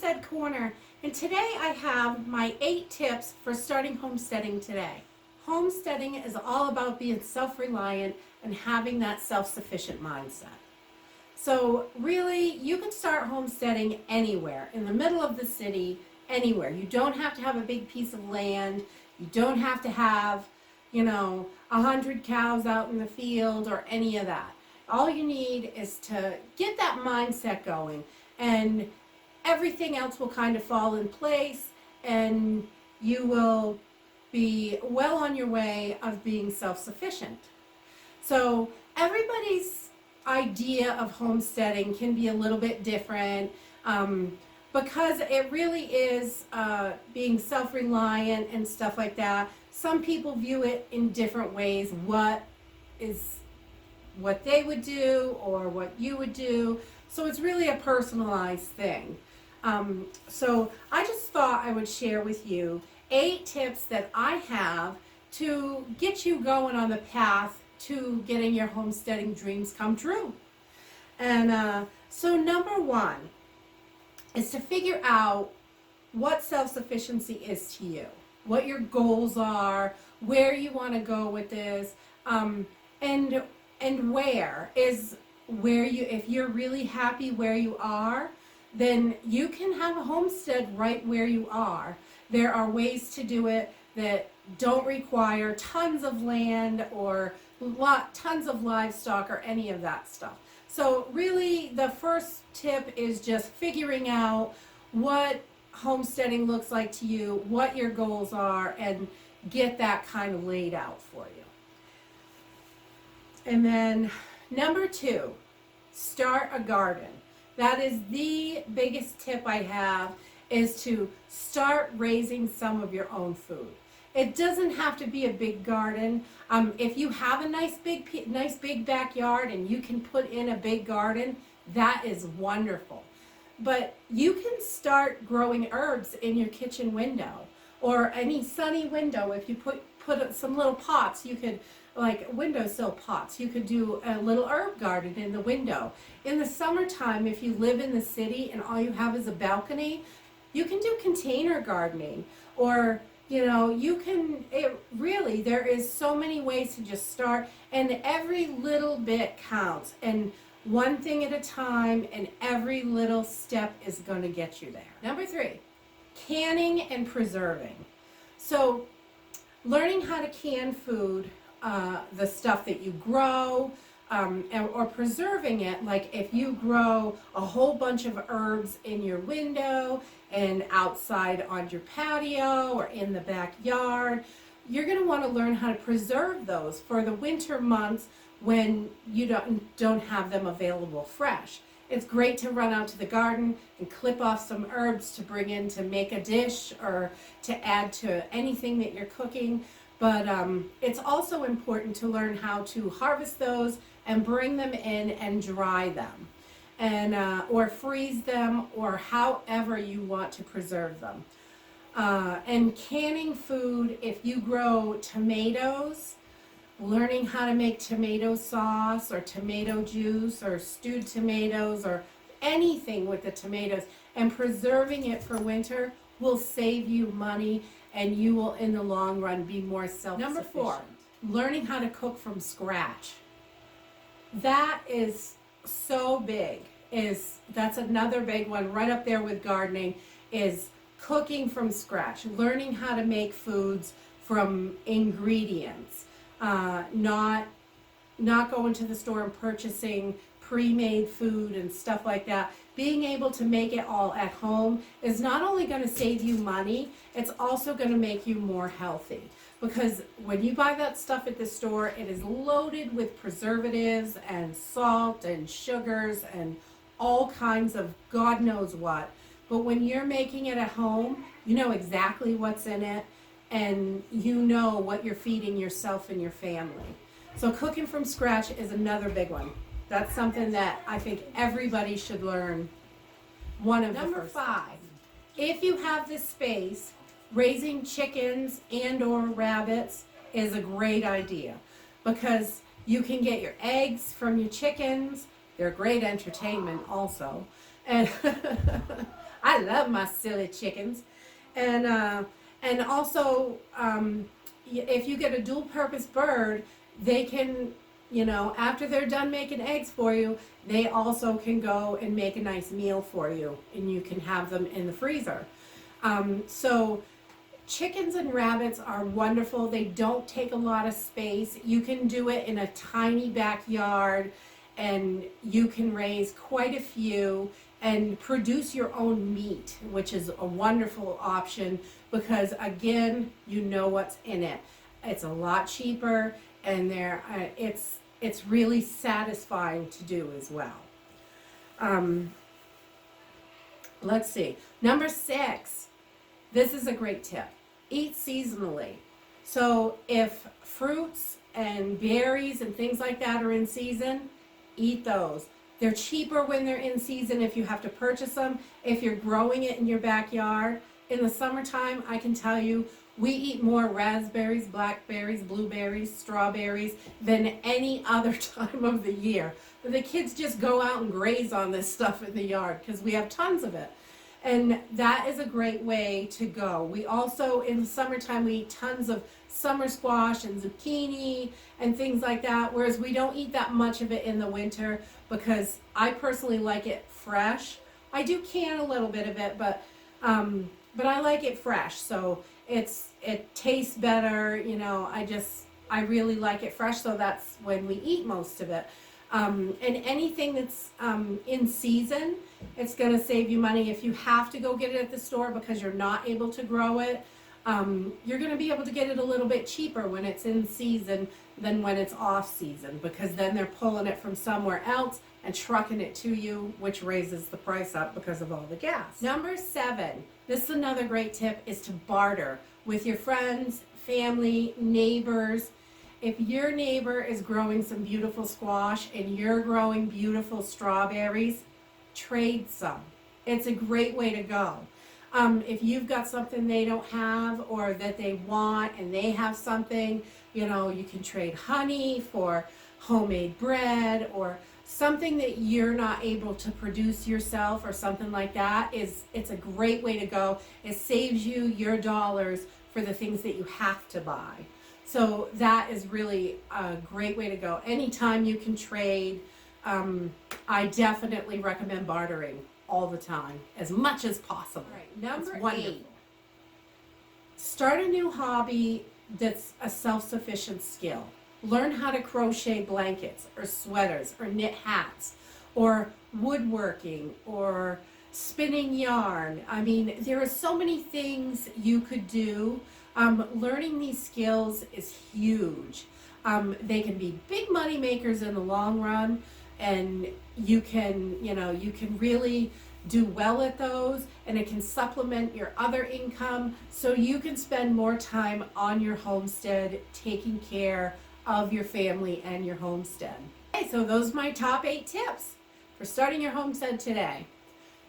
Homestead Corner, and today I have my 8 tips for starting homesteading today. Homesteading is all about being self-reliant and having that self-sufficient mindset. So really, you can start homesteading anywhere, in the middle of the city, anywhere. You don't have to have a big piece of land. You don't have to have, 100 cows out in the field or any of that. All you need is to get that mindset going, and everything else will kind of fall in place, and you will be well on your way of being self-sufficient. So everybody's idea of homesteading can be a little bit different because it really is being self-reliant and stuff like that. Some people view it in different ways, what they would do or what you would do. So it's really a personalized thing. So I just thought I would share with you 8 tips that I have to get you going on the path to getting your homesteading dreams come true. And so number 1 is to figure out what self-sufficiency is to you, what your goals are, where you want to go with this, and where you, if you're really happy where you are, then you can have a homestead right where you are. There are ways to do it that don't require tons of land or tons of livestock or any of that stuff. So really the first tip is just figuring out what homesteading looks like to you, what your goals are, and get that kind of laid out for you. And then number 2, start a garden. That is the biggest tip I have, is to start raising some of your own food. It doesn't have to be a big garden. If you have a nice big backyard and you can put in a big garden, that is wonderful. But you can start growing herbs in your kitchen window or any sunny window. If you put some little pots, you could, like windowsill pots, you could do a little herb garden in the window. In the summertime, if you live in the city and all you have is a balcony, you can do container gardening, or there is so many ways to just start, and every little bit counts, and one thing at a time, and every little step is going to get you there. Number 3, canning and preserving. So learning how to can food, the stuff that you grow, or preserving it, like if you grow a whole bunch of herbs in your window and outside on your patio or in the backyard, you're going to want to learn how to preserve those for the winter months when you don't have them available fresh. It's great to run out to the garden and clip off some herbs to bring in to make a dish or to add to anything that you're cooking. But it's also important to learn how to harvest those and bring them in and dry them, and or freeze them, or however you want to preserve them. And canning food, if you grow tomatoes, learning how to make tomato sauce or tomato juice or stewed tomatoes or anything with the tomatoes, and preserving it for winter will save you money, and you will in the long run be more self-sufficient. Number 4, learning how to cook from scratch. That is so big. That's another big one right up there with gardening, is cooking from scratch, learning how to make foods from ingredients, not going to the store and purchasing pre-made food and stuff like that. Being able to make it all at home is not only going to save you money, it's also going to make you more healthy. Because when you buy that stuff at the store, it is loaded with preservatives and salt and sugars and all kinds of God knows what. But when you're making it at home, you know exactly what's in it, and you know what you're feeding yourself and your family. So cooking from scratch is another big one. That's something that I think everybody should learn. Number 5, if you have the space, raising chickens and or rabbits is a great idea, because you can get your eggs from your chickens. They're great entertainment also. And I love my silly chickens. And also, if you get a dual purpose bird, they can, after they're done making eggs for you, they also can go and make a nice meal for you, and you can have them in the freezer. So chickens and rabbits are wonderful. They don't take a lot of space. You can do it in a tiny backyard, and you can raise quite a few and produce your own meat, which is a wonderful option because, again, you know what's in it. It's a lot cheaper, and it's really satisfying to do as well. Let's see. Number 6. This is a great tip. Eat seasonally. So if fruits and berries and things like that are in season, eat those. They're cheaper when they're in season if you have to purchase them. If you're growing it in your backyard, in the summertime, I can tell you, we eat more raspberries, blackberries, blueberries, strawberries than any other time of the year. But the kids just go out and graze on this stuff in the yard because we have tons of it. And that is a great way to go. We also, in the summertime, we eat tons of summer squash and zucchini and things like that, whereas we don't eat that much of it in the winter because I personally like it fresh. I do can a little bit of it, but I like it fresh, so it tastes better. I really like it fresh, so that's when we eat most of it. And anything that's in season, it's going to save you money. If you have to go get it at the store because you're not able to grow it, you're going to be able to get it a little bit cheaper when it's in season than when it's off season, because then they're pulling it from somewhere else and trucking it to you, which raises the price up because of all the gas. Number 7, this is another great tip, is to barter with your friends, family, neighbors. If your neighbor is growing some beautiful squash and you're growing beautiful strawberries, trade some. It's a great way to go. If you've got something they don't have or that they want and they have something, you can trade honey for homemade bread or something that you're not able to produce yourself or something like that. It's a great way to go. It saves you your dollars for the things that you have to buy. So that is really a great way to go. Anytime you can trade, I definitely recommend bartering all the time, as much as possible. All right, number 8. Start a new hobby that's a self-sufficient skill. Learn how to crochet blankets or sweaters or knit hats or woodworking or spinning yarn. I mean, there are so many things you could do. Learning these skills is huge. They can be big money makers in the long run, and you can really do well at those, and it can supplement your other income so you can spend more time on your homestead taking care of your family and your homestead. Okay, so those are my top 8 tips for starting your homestead today.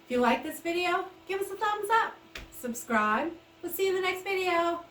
If you like this video, give us a thumbs up, subscribe. We'll see you in the next video.